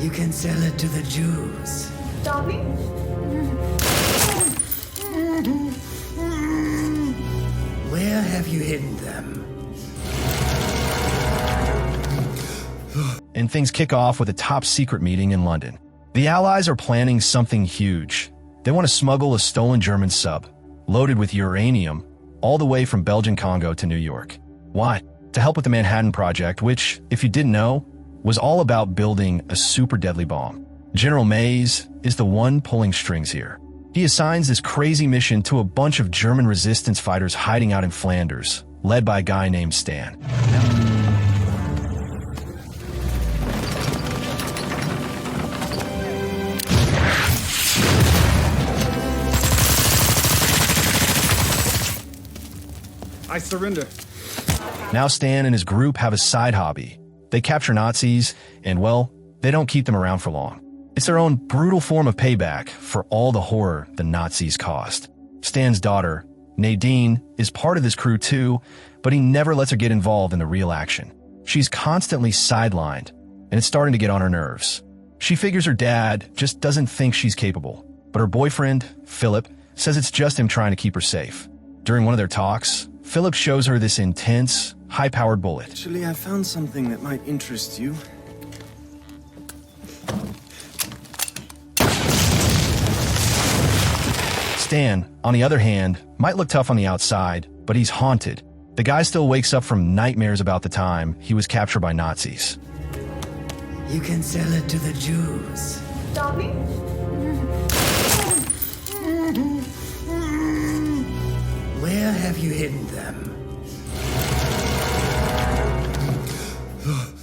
You can sell it to the Jews. Darling? Where have you hidden them? And things kick off with a top-secret meeting in London. The Allies are planning something huge. They want to smuggle a stolen German sub, loaded with uranium, all the way from Belgian Congo to New York. Why? To help with the Manhattan Project, which, if you didn't know, was all about building a super deadly bomb. General Mays is the one pulling strings here. He assigns this crazy mission to a bunch of German resistance fighters hiding out in Flanders, led by a guy named Stan. I surrender. Now Stan and his group have a side hobby. They capture Nazis, and well, they don't keep them around for long. It's their own brutal form of payback for all the horror the Nazis caused. Stan's daughter, Nadine, is part of this crew too, but he never lets her get involved in the real action. She's constantly sidelined, and it's starting to get on her nerves. She figures her dad just doesn't think she's capable, but her boyfriend, Philip, says it's just him trying to keep her safe. During one of their talks, Philip shows her this intense, high-powered bullet. Actually, I found something that might interest you. Stan, on the other hand, might look tough on the outside, but he's haunted. The guy still wakes up from nightmares about the time he was captured by Nazis. You can sell it to the Jews. Darling? Where have you hidden them?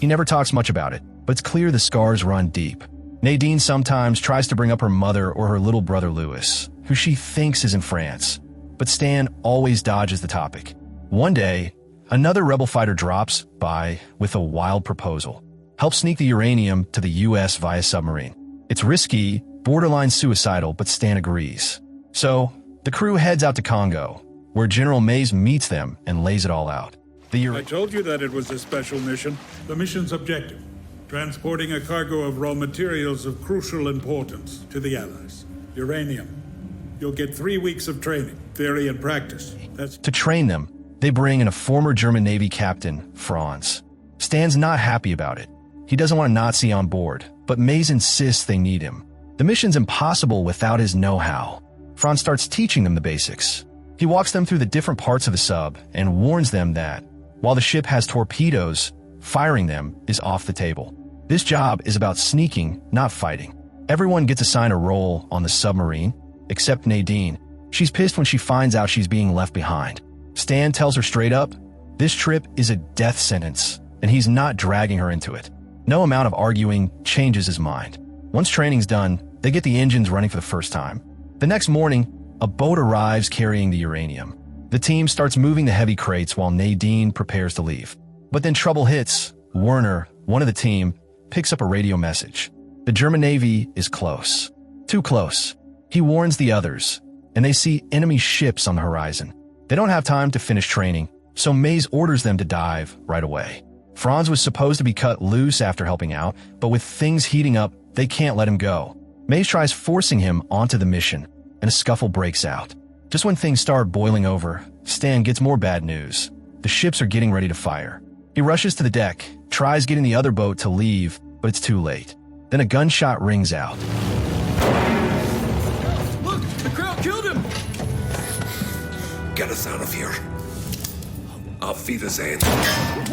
He never talks much about it, but it's clear the scars run deep. Nadine sometimes tries to bring up her mother or her little brother Louis, who she thinks is in France, but Stan always dodges the topic. One day, another rebel fighter drops by with a wild proposal. Help sneak the uranium to the US via submarine. It's risky, borderline suicidal, but Stan agrees. So, the crew heads out to Congo, where General Mays meets them and lays it all out. I told you that it was a special mission. The mission's objective: transporting a cargo of raw materials of crucial importance to the Allies. Uranium. You'll get 3 weeks of training, theory and practice. To train them, they bring in a former German Navy captain, Franz. Stan's not happy about it. He doesn't want a Nazi on board, but Mays insists they need him. The mission's impossible without his know-how. Franz starts teaching them the basics. He walks them through the different parts of the sub and warns them that, while the ship has torpedoes, firing them is off the table. This job is about sneaking, not fighting. Everyone gets assigned a role on the submarine, except Nadine. She's pissed when she finds out she's being left behind. Stan tells her straight up, this trip is a death sentence, and he's not dragging her into it. No amount of arguing changes his mind. Once training's done, they get the engines running for the first time. The next morning, a boat arrives carrying the uranium. The team starts moving the heavy crates while Nadine prepares to leave. But then trouble hits. Werner, one of the team, picks up a radio message. The German Navy is close. Too close. He warns the others, and they see enemy ships on the horizon. They don't have time to finish training, so Mays orders them to dive right away. Franz was supposed to be cut loose after helping out, but with things heating up, they can't let him go. Mays tries forcing him onto the mission, and a scuffle breaks out. Just when things start boiling over, Stan gets more bad news. The ships are getting ready to fire. He rushes to the deck, tries getting the other boat to leave, but it's too late. Then a gunshot rings out. Look! The crowd killed him! Get us out of here. Auf Wiedersehen.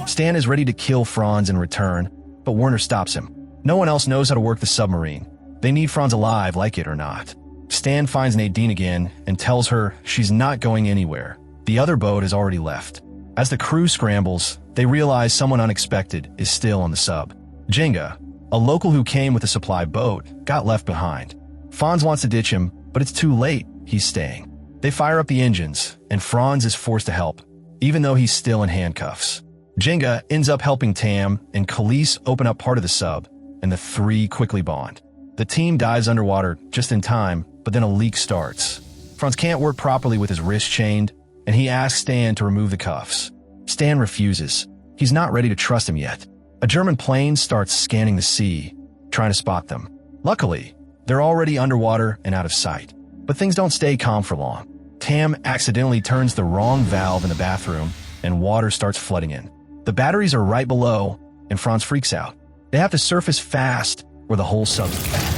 Stan is ready to kill Franz in return, but Werner stops him. No one else knows how to work the submarine. They need Franz alive, like it or not. Stan finds Nadine again and tells her she's not going anywhere. The other boat has already left. As the crew scrambles, they realize someone unexpected is still on the sub. Jenga, a local who came with a supply boat, got left behind. Franz wants to ditch him, but it's too late. He's staying. They fire up the engines, and Franz is forced to help, even though he's still in handcuffs. Jenga ends up helping Tam, and Khalees open up part of the sub, and the three quickly bond. The team dives underwater just in time, but then a leak starts. Franz can't work properly with his wrist chained, and he asks Stan to remove the cuffs. Stan refuses. He's not ready to trust him yet. A German plane starts scanning the sea, trying to spot them. Luckily, they're already underwater and out of sight. But things don't stay calm for long. Tam accidentally turns the wrong valve in the bathroom, and water starts flooding in. The batteries are right below, and Franz freaks out. They have to surface fast, or the whole sub's back.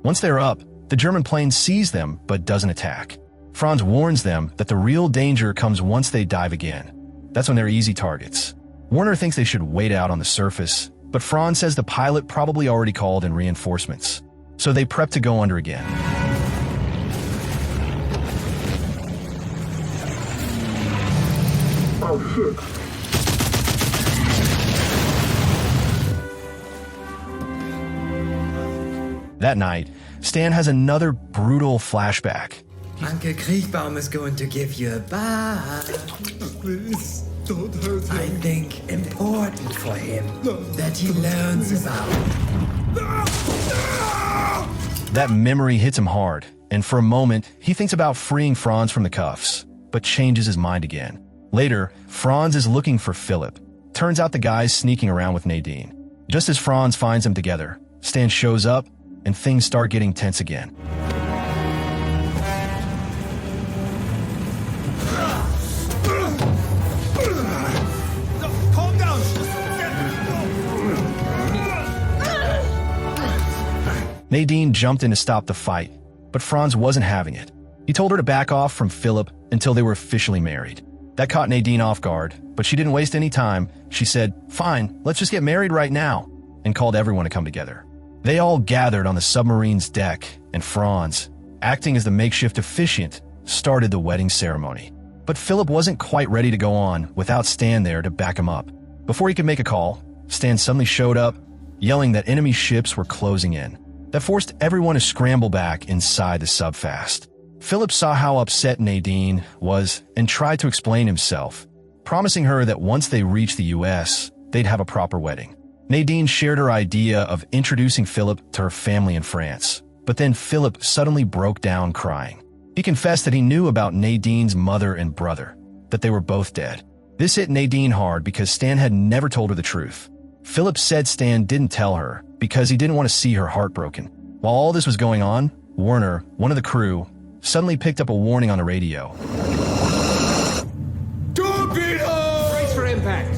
Once they're up, the German plane sees them but doesn't attack. Franz warns them that the real danger comes once they dive again. That's when they're easy targets. Werner thinks they should wait out on the surface, but Franz says the pilot probably already called in reinforcements. So they prep to go under again. Oh, shit. That night, Stan has another brutal flashback. Uncle Kriegbaum is going to give you a bath. Please, don't hurt him. I think important for him that he learns about. That memory hits him hard, and for a moment, he thinks about freeing Franz from the cuffs, but changes his mind again. Later, Franz is looking for Philip. Turns out the guy's sneaking around with Nadine. Just as Franz finds them together, Stan shows up, and things start getting tense again. Calm down. Nadine jumped in to stop the fight, but Franz wasn't having it. He told her to back off from Philip until they were officially married. That caught Nadine off guard, but she didn't waste any time. She said, "Fine, let's just get married right now," and called everyone to come together. They all gathered on the submarine's deck, and Franz, acting as the makeshift officiant, started the wedding ceremony. But Philip wasn't quite ready to go on without Stan there to back him up. Before he could make a call, Stan suddenly showed up, yelling that enemy ships were closing in. That forced everyone to scramble back inside the sub fast. Philip saw how upset Nadine was and tried to explain himself, promising her that once they reached the US, they'd have a proper wedding. Nadine shared her idea of introducing Philip to her family in France, but then Philip suddenly broke down crying. He confessed that he knew about Nadine's mother and brother, that they were both dead. This hit Nadine hard because Stan had never told her the truth. Philip said Stan didn't tell her because he didn't want to see her heartbroken. While all this was going on, Werner, one of the crew, suddenly picked up a warning on the radio. Torpedo! Brace for impact.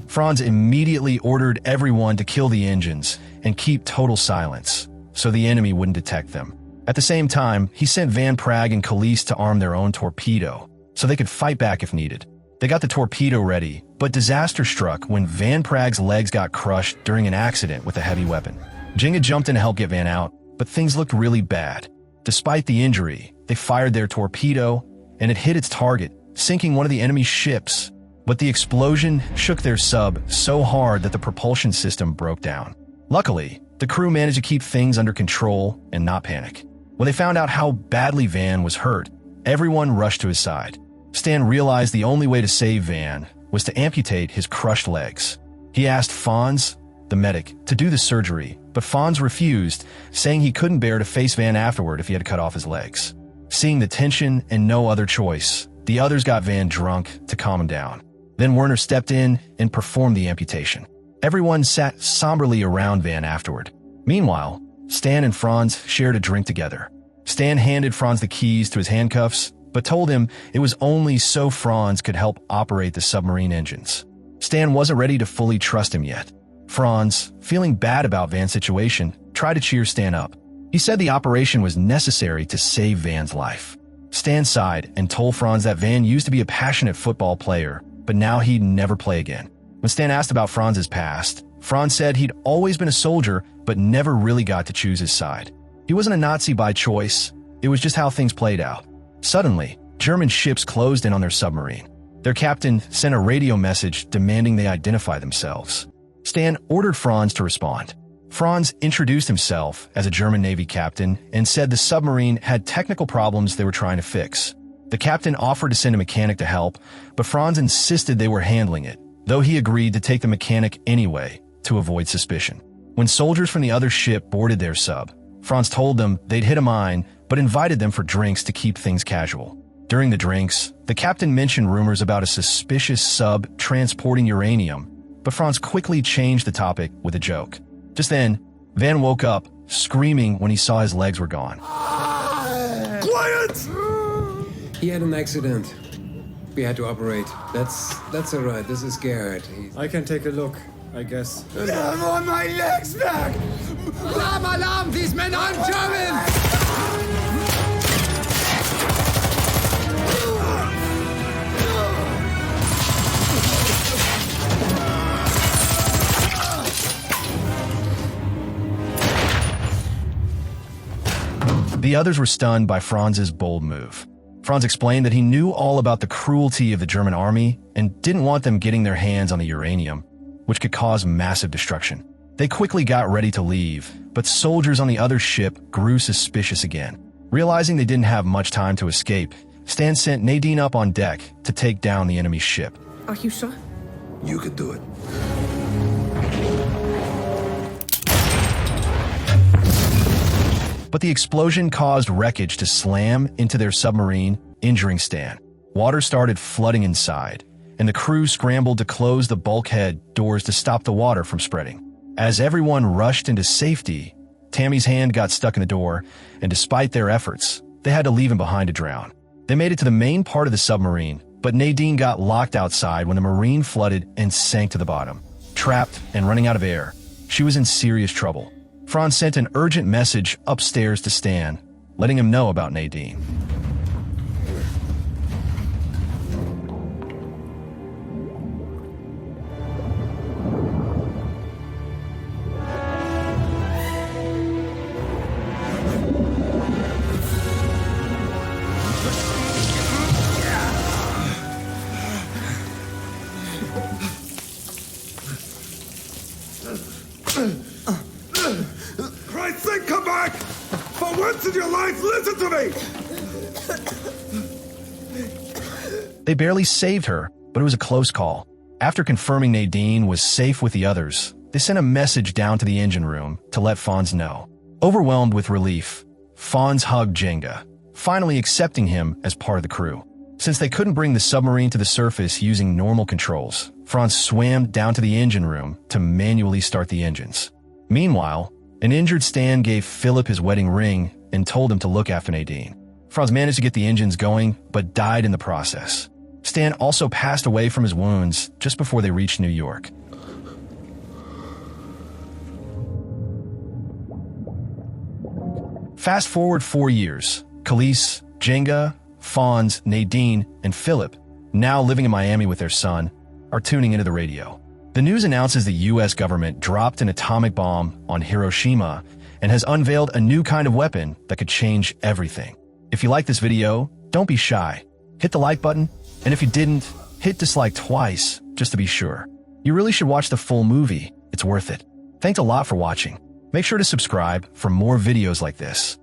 Franz immediately ordered everyone to kill the engines and keep total silence, so the enemy wouldn't detect them. At the same time, he sent Van Praag and Khalees to arm their own torpedo, so they could fight back if needed. They got the torpedo ready, but disaster struck when Van Praag's legs got crushed during an accident with a heavy weapon. Jenga jumped in to help get Van out, but things looked really bad. Despite the injury, they fired their torpedo, and it hit its target, sinking one of the enemy's ships. But the explosion shook their sub so hard that the propulsion system broke down. Luckily, the crew managed to keep things under control and not panic. When they found out how badly Van was hurt, everyone rushed to his side. Stan realized the only way to save Van was to amputate his crushed legs. He asked Franz, the medic, to do the surgery, but Franz refused, saying he couldn't bear to face Van afterward if he had to cut off his legs. Seeing the tension and no other choice, the others got Van drunk to calm him down. Then Werner stepped in and performed the amputation. Everyone sat somberly around Van afterward. Meanwhile, Stan and Franz shared a drink together. Stan handed Franz the keys to his handcuffs, but told him it was only so Franz could help operate the submarine engines. Stan wasn't ready to fully trust him yet. Franz, feeling bad about Van's situation, tried to cheer Stan up. He said the operation was necessary to save Van's life. Stan sighed and told Franz that Van used to be a passionate football player, but now he'd never play again. When Stan asked about Franz's past, Franz said he'd always been a soldier, but never really got to choose his side. He wasn't a Nazi by choice, it was just how things played out. Suddenly, German ships closed in on their submarine. Their captain sent a radio message demanding they identify themselves. Stan ordered Franz to respond. Franz introduced himself as a German Navy captain and said the submarine had technical problems they were trying to fix. The captain offered to send a mechanic to help, but Franz insisted they were handling it, though he agreed to take the mechanic anyway to avoid suspicion. When soldiers from the other ship boarded their sub, Franz told them they'd hit a mine, but invited them for drinks to keep things casual. During the drinks, the captain mentioned rumors about a suspicious sub transporting uranium, but Franz quickly changed the topic with a joke. Just then, Van woke up, screaming when he saw his legs were gone. Quiet! He had an accident. We had to operate. That's all right. This is Garrett. I can take a look, I guess. I want my legs back! Alarm! Alarm! These men aren't German! The others were stunned by Franz's bold move. Franz explained that he knew all about the cruelty of the German army and didn't want them getting their hands on the uranium, which could cause massive destruction. They quickly got ready to leave, but soldiers on the other ship grew suspicious again. Realizing they didn't have much time to escape, Stan sent Nadine up on deck to take down the enemy ship. Are you sure? You could do it. But the explosion caused wreckage to slam into their submarine, injuring Stan. Water started flooding inside, and the crew scrambled to close the bulkhead doors to stop the water from spreading. As everyone rushed into safety, Tammy's hand got stuck in the door, and despite their efforts, they had to leave him behind to drown. They made it to the main part of the submarine, but Nadine got locked outside when the marine flooded and sank to the bottom. Trapped and running out of air, she was in serious trouble. Franz sent an urgent message upstairs to Stan, letting him know about Nadine. Christ's sake, come back! For once in your life, listen to me! They barely saved her, but it was a close call. After confirming Nadine was safe with the others, they sent a message down to the engine room to let Franz know. Overwhelmed with relief, Franz hugged Jenga, finally accepting him as part of the crew. Since they couldn't bring the submarine to the surface using normal controls, Franz swam down to the engine room to manually start the engines. Meanwhile, an injured Stan gave Philip his wedding ring and told him to look after Nadine. Franz managed to get the engines going, but died in the process. Stan also passed away from his wounds just before they reached New York. Fast forward 4 years, Khalees, Jenga, Franz, Nadine, and Philip, now living in Miami with their son, are tuning into the radio. The news announces the U.S. government dropped an atomic bomb on Hiroshima and has unveiled a new kind of weapon that could change everything. If you like this video, don't be shy. Hit the like button, and if you didn't, hit dislike twice, just to be sure. You really should watch the full movie. It's worth it. Thanks a lot for watching. Make sure to subscribe for more videos like this.